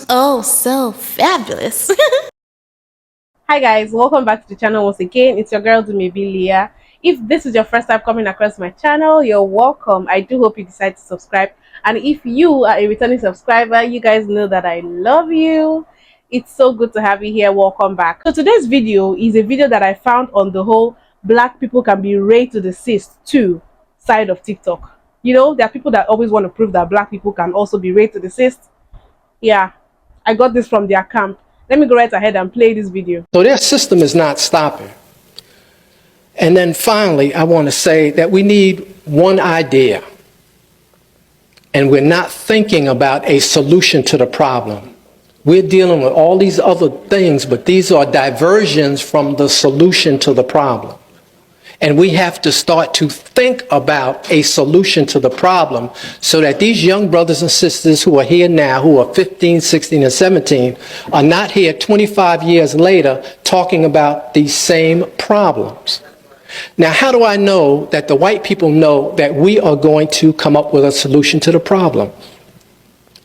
Oh, so fabulous. Hi guys, welcome back to the channel once again. It's your girl Dumebi. If this is your first time coming across my channel, you're welcome. I do hope you decide to subscribe, and if you are a returning subscriber, you guys know that I love you. It's so good to have you here. Welcome back. So today's video is a video that I found on the whole black people can be raised to the cyst too side of TikTok. You know, there are people that always want to prove that black people can also be raised to the cyst. Yeah, I got this from their camp. Let me go right ahead and play this video. So their system is not stopping. And then finally, I want to say that we need one idea. And we're not thinking about a solution to the problem. We're dealing with all these other things, but these are diversions from the solution to the problem. And we have to start to think about a solution to the problem so that these young brothers and sisters who are here now, who are 15, 16, and 17, are not here 25 years later talking about these same problems. Now, how do I know that the white people know that we are going to come up with a solution to the problem?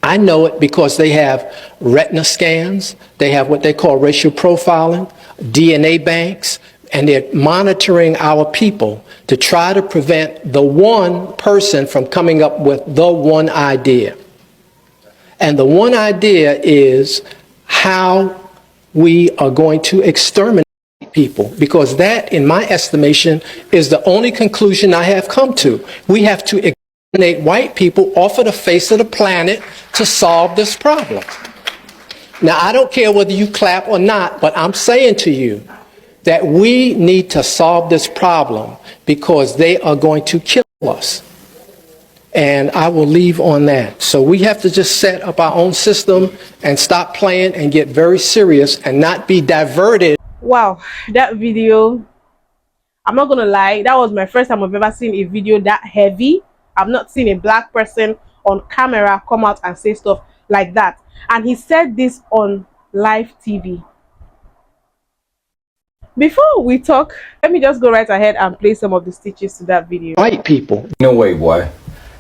I know it because they have retina scans, they have what they call racial profiling, DNA banks, and they're monitoring our people to try to prevent the one person from coming up with the one idea. And the one idea is how we are going to exterminate people, because that, in my estimation, is the only conclusion I have come to. We have to exterminate white people off of the face of the planet to solve this problem. Now, I don't care whether you clap or not, but I'm saying to you that we need to solve this problem because they are going to kill us. And I will leave on that. So we have to just set up our own system and stop playing and get very serious and not be diverted. Wow, that video, I'm not gonna lie, that was my first time I've ever seen a video that heavy. I've not seen a black person on camera come out and say stuff like that. And he said this on live TV. Before we talk, let me just go right ahead and play some of the stitches to that video. White people. No way, boy.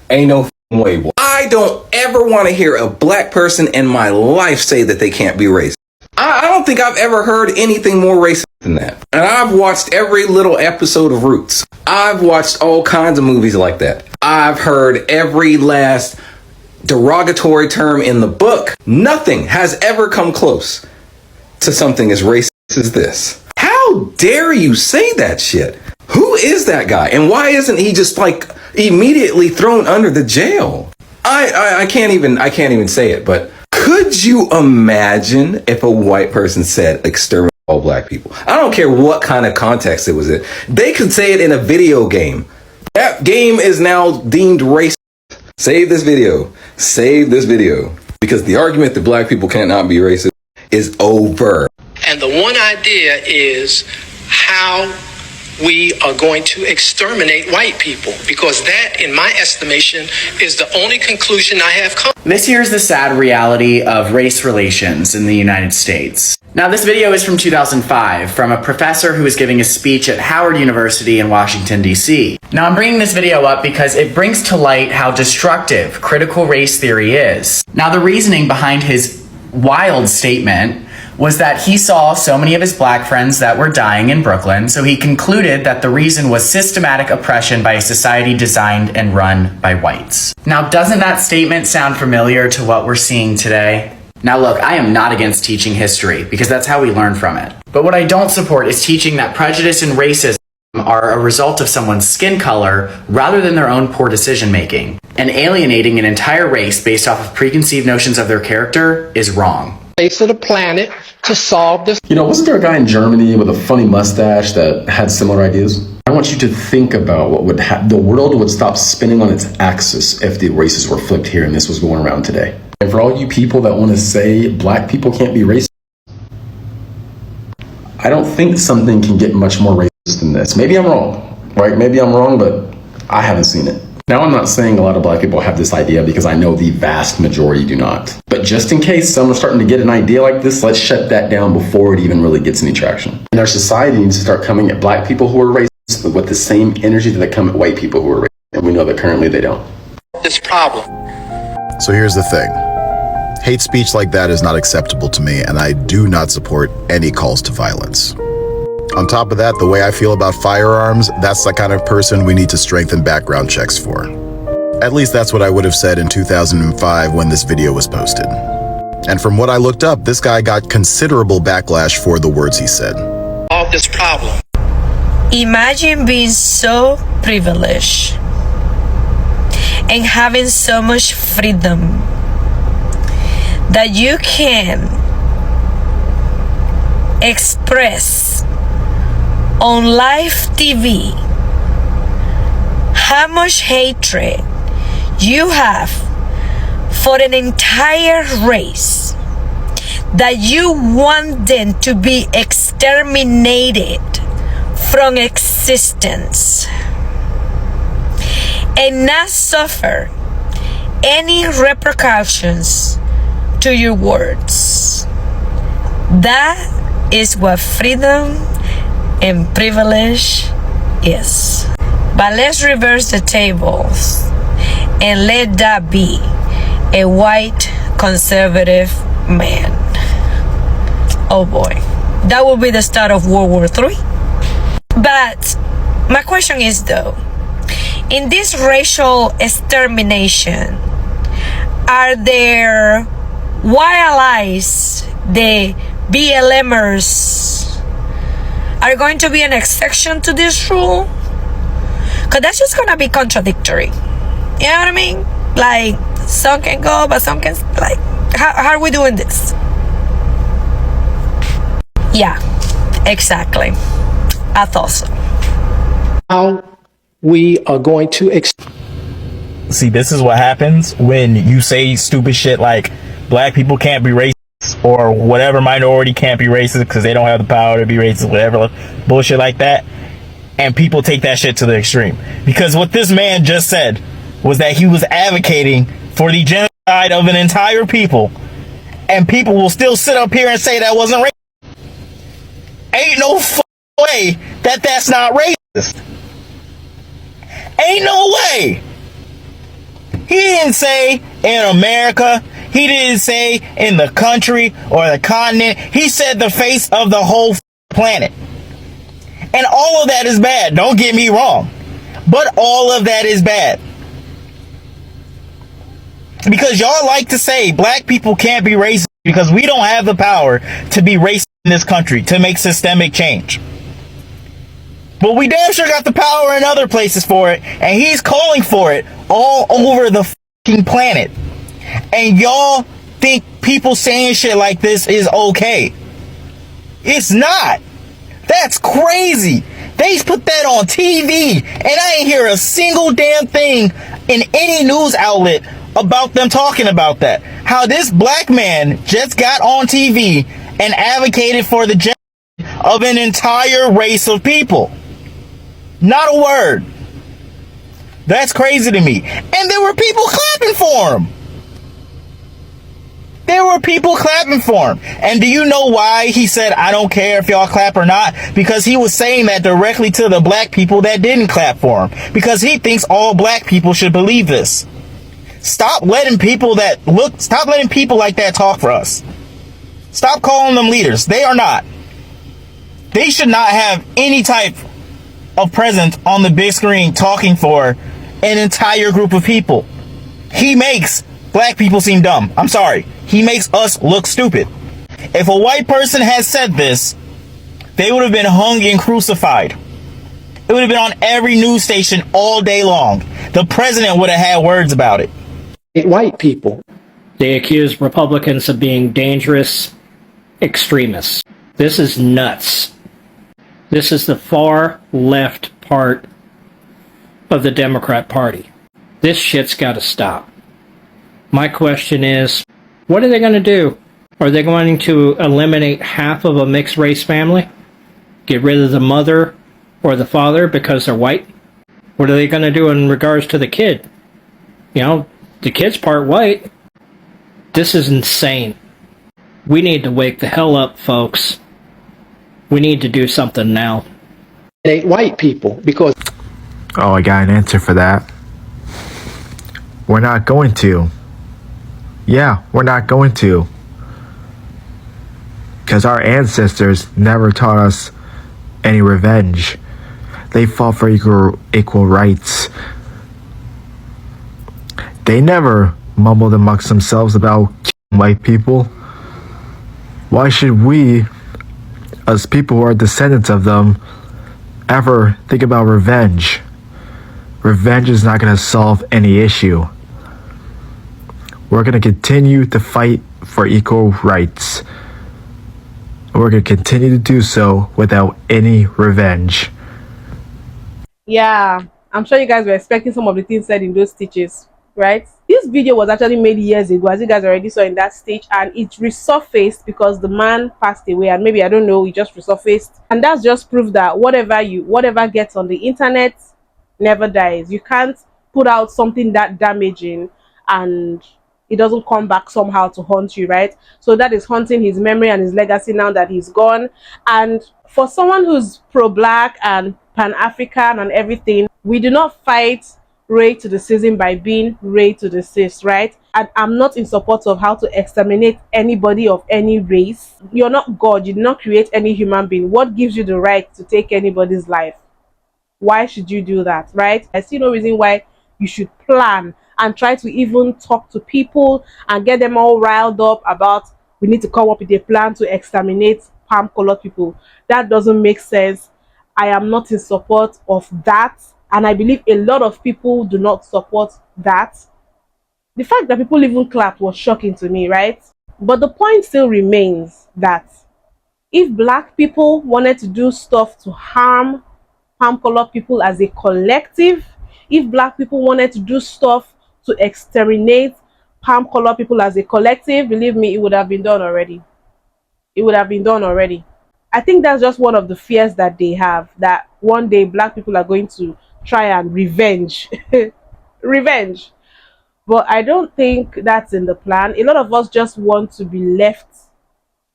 Ain't no way, boy. I don't ever want to hear a black person in my life say that they can't be racist. I don't think I've ever heard anything more racist than that. And I've watched every little episode of Roots. I've watched all kinds of movies like that. I've heard every last derogatory term in the book. Nothing has ever come close to something as racist as this. How dare you say that shit? Who is that guy? And why isn't he just like immediately thrown under the jail? I can't even say it, but could you imagine if a white person said exterminate all black people? I don't care what kind of context it was in. They could say it in a video game. That game is now deemed racist. Save this video. Save this video. Because the argument that black people cannot be racist is over. And the one idea is how we are going to exterminate white people, because that, in my estimation, is the only conclusion I have come. This here is the sad reality of race relations in the United States. Now, this video is from 2005 from a professor who was giving a speech at Howard University in Washington, D.C. Now, I'm bringing this video up because it brings to light how destructive critical race theory is. Now, the reasoning behind his wild statement was that he saw so many of his black friends that were dying in Brooklyn, so he concluded that the reason was systematic oppression by a society designed and run by whites. Now, doesn't that statement sound familiar to what we're seeing today? Now look, I am not against teaching history, because that's how we learn from it. But what I don't support is teaching that prejudice and racism are a result of someone's skin color rather than their own poor decision making. And alienating an entire race based off of preconceived notions of their character is wrong. Face of the planet to solve this. You know, wasn't there a guy in Germany with a funny mustache that had similar ideas? I want you to think about what would happen. The world would stop spinning on its axis if the races were flipped here and this was going around today. And for all you people that want to say black people can't be racist, I don't think something can get much more racist than this. Maybe I'm wrong, right? Maybe I'm wrong, but I haven't seen it. Now, I'm not saying a lot of black people have this idea, because I know the vast majority do not. But just in case someone's starting to get an idea like this, let's shut that down before it even really gets any traction. And our society needs to start coming at black people who are racist with the same energy that come at white people who are racist. And we know that currently they don't. This problem. So here's the thing. Hate speech like that is not acceptable to me, and I do not support any calls to violence. On top of that, the way I feel about firearms, that's the kind of person we need to strengthen background checks for. At least that's what I would have said in 2005 when this video was posted. And from what I looked up, this guy got considerable backlash for the words he said. Solve this problem. Imagine being so privileged and having so much freedom that you can express on live TV how much hatred you have for an entire race, that you want them to be exterminated from existence and not suffer any repercussions to your words. That is what freedom and privilege is. But let's reverse the tables and let that be a white conservative man. Oh boy, that will be the start of World War III. But my question is though, in this racial extermination, are there white allies, the BLMers, are going to be an exception to this rule? Because that's just going to be contradictory. You know what I mean? Like, some can go, but some can, like, how are we doing this? Yeah, exactly. I thought so. How we are going to See, this is what happens when you say stupid shit like black people can't be racist or whatever minority can't be racist because they don't have the power to be racist, whatever bullshit like that. And people take that shit to the extreme. Because what this man just said was that he was advocating for the genocide of an entire people, and people will still sit up here and say that wasn't racist. Ain't no way that that's not racist. Ain't no way. He didn't say in America. He didn't say in the country or the continent. He said the face of the whole planet. And all of that is bad. Don't get me wrong. But all of that is bad. Because y'all like to say black people can't be racist because we don't have the power to be racist in this country, to make systemic change. But we damn sure got the power in other places for it, and he's calling for it all over the fucking planet. And y'all think people saying shit like this is okay. It's not. That's crazy. They put that on TV, and I ain't hear a single damn thing in any news outlet about them talking about that. How this black man just got on TV and advocated for the genocide of an entire race of people. Not a word. That's crazy to me. And there were people clapping for him. There were people clapping for him. And do you know why he said, I don't care if y'all clap or not? Because he was saying that directly to the black people that didn't clap for him. Because he thinks all black people should believe this. Stop letting people like that talk for us. Stop calling them leaders. They are not. They should not have any type of presence on the big screen talking for an entire group of people. He makes black people seem dumb. I'm sorry. He makes us look stupid. If a white person had said this, they would have been hung and crucified. It would have been on every news station all day long. The president would have had words about it. white people. They accuse Republicans of being dangerous extremists. This is nuts. This is the far left part of the Democrat Party. This shit's got to stop. My question is, what are they going to do? Are they going to eliminate half of a mixed race family? Get rid of the mother or the father because they're white? What are they going to do in regards to the kid? You know, the kid's part white. This is insane. We need to wake the hell up, folks. We need to do something now. white people because Oh, I got an answer for that. We're not going to. Yeah, we're not going to. Because our ancestors never taught us any revenge. They fought for equal rights. They never mumbled amongst themselves about killing white people. Why should we, as people who are descendants of them, ever think about revenge? Revenge is not going to solve any issue. We're going to continue to fight for equal rights. We're going to continue to do so without any revenge. Yeah, I'm sure you guys were expecting some of the things said in those speeches, right? This video was actually made years ago, as you guys already saw in that stage, and it resurfaced because the man passed away, and maybe, I don't know, he just resurfaced. And that's just proof that whatever gets on the internet never dies. You can't put out something that damaging and it doesn't come back somehow to haunt you, right? So that is haunting his memory and his legacy now that he's gone. And for someone who's pro-black and pan-African and everything, we do not fight race to the season by being race to the cis, right? And I'm not in support of how to exterminate anybody of any race. You're not God. You did not create any human being. What gives you the right to take anybody's life? Why should you do that, right? I see no reason why you should plan and try to even talk to people and get them all riled up about we need to come up with a plan to exterminate palm-colored people. That doesn't make sense. I am not in support of that, and I believe a lot of people do not support that. The fact that people even clapped was shocking to me, right? But the point still remains that if black people wanted to do stuff to harm palm-colored people as a collective, if black people wanted to do stuff to exterminate palm-colored people as a collective, believe me, it would have been done already. It would have been done already. I think that's just one of the fears that they have, that one day black people are going to try and revenge. Revenge. But I don't think that's in the plan. A lot of us just want to be left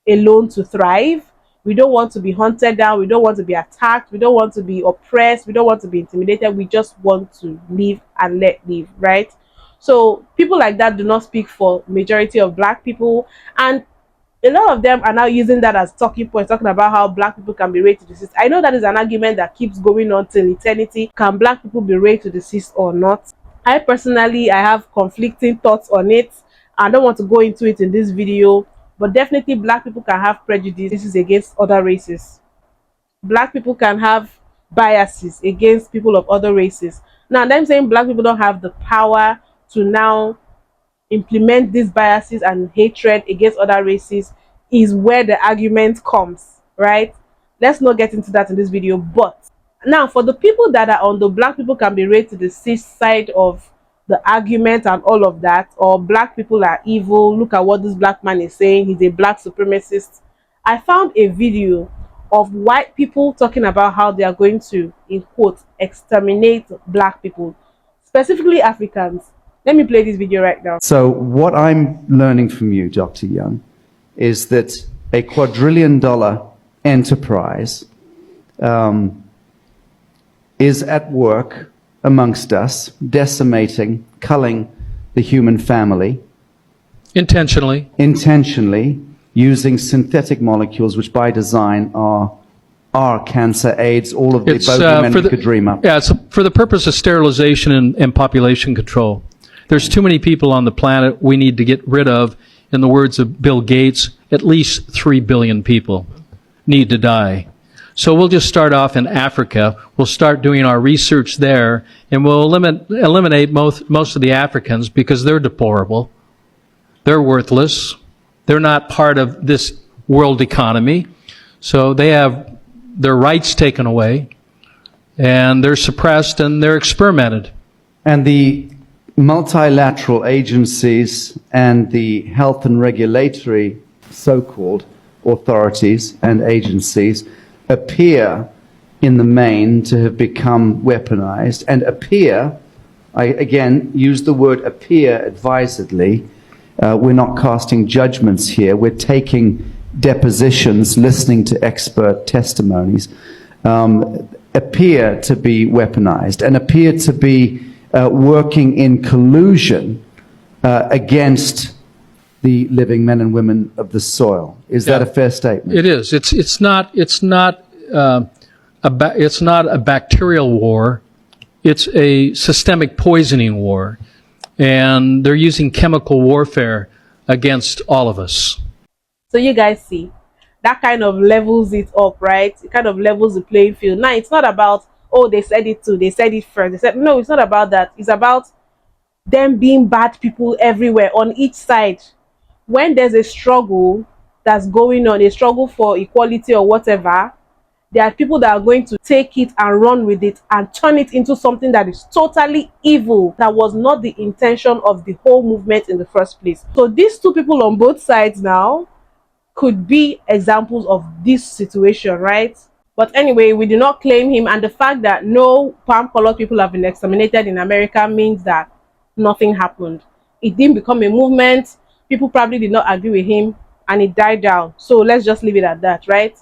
alone to thrive. We don't want to be hunted down. We don't want to be attacked. We don't want to be oppressed. We don't want to be intimidated. We just want to live and let live, right? So people like that do not speak for majority of black people, and a lot of them are now using that as talking points, talking about how black people can be raised to desist. I know that is an argument that keeps going on till eternity. Can black people be raised to desist or not? I personally, I have conflicting thoughts on it. I don't want to go into it in this video, but definitely black people can have prejudices against other races. Black people can have biases against people of other races. Now, I'm saying black people don't have the power to now implement these biases and hatred against other races is where the argument comes, right? Let's not get into that in this video. But now, for the people that are on the black people can be raised to the cis side of the argument and all of that, or black people are evil, look at what this black man is saying, he's a black supremacist. I found a video of white people talking about how they are going to, in quotes, exterminate black people, specifically Africans. Let me play this video right now. So what I'm learning from you, Dr. Young, is that a quadrillion-dollar enterprise is at work amongst us, decimating, culling the human family. Intentionally, using synthetic molecules, which by design are cancer, AIDS, all of the bogeymen we could dream up. Yeah, it's for the purpose of sterilization and population control. There's too many people on the planet we need to get rid of. In the words of Bill Gates, at least 3 billion people need to die. So we'll just start off in Africa. We'll start doing our research there, and we'll eliminate most of the Africans because they're deplorable. They're worthless. They're not part of this world economy. So they have their rights taken away, and they're suppressed, and they're experimented. And the multilateral agencies and the health and regulatory so-called authorities and agencies appear in the main to have become weaponized, and appear, I again use the word appear advisedly, we're not casting judgments here, we're taking depositions, listening to expert testimonies. appear to be weaponized and appear to be working in collusion against the living men and women of the soil. Is that a fair statement? It is. It's not a bacterial war. It's a systemic poisoning war, and they're using chemical warfare against all of us. So you guys see, that kind of levels it up, right? It kind of levels the playing field. Now it's not about, oh, they said it too, they said it first, they said no. It's not about that. It's about them being bad people everywhere on each side. When there's a struggle that's going on, a struggle for equality or whatever, there are people that are going to take it and run with it and turn it into something that is totally evil. That was not the intention of the whole movement in the first place. So these two people on both sides now could be examples of this situation, right? But anyway, we do not claim him, and the fact that no palm-colored people have been exterminated in America means that nothing happened. It didn't become a movement. People probably did not agree with him, and it died down. So let's just leave it at that, right?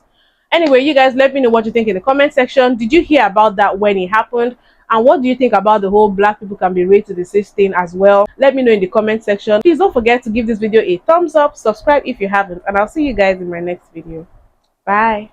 Anyway, you guys, let me know what you think in the comment section. Did you hear about that when it happened? And what do you think about the whole black people can be raised to the system as well? Let me know in the comment section. Please don't forget to give this video a thumbs up, subscribe if you haven't, and I'll see you guys in my next video. Bye.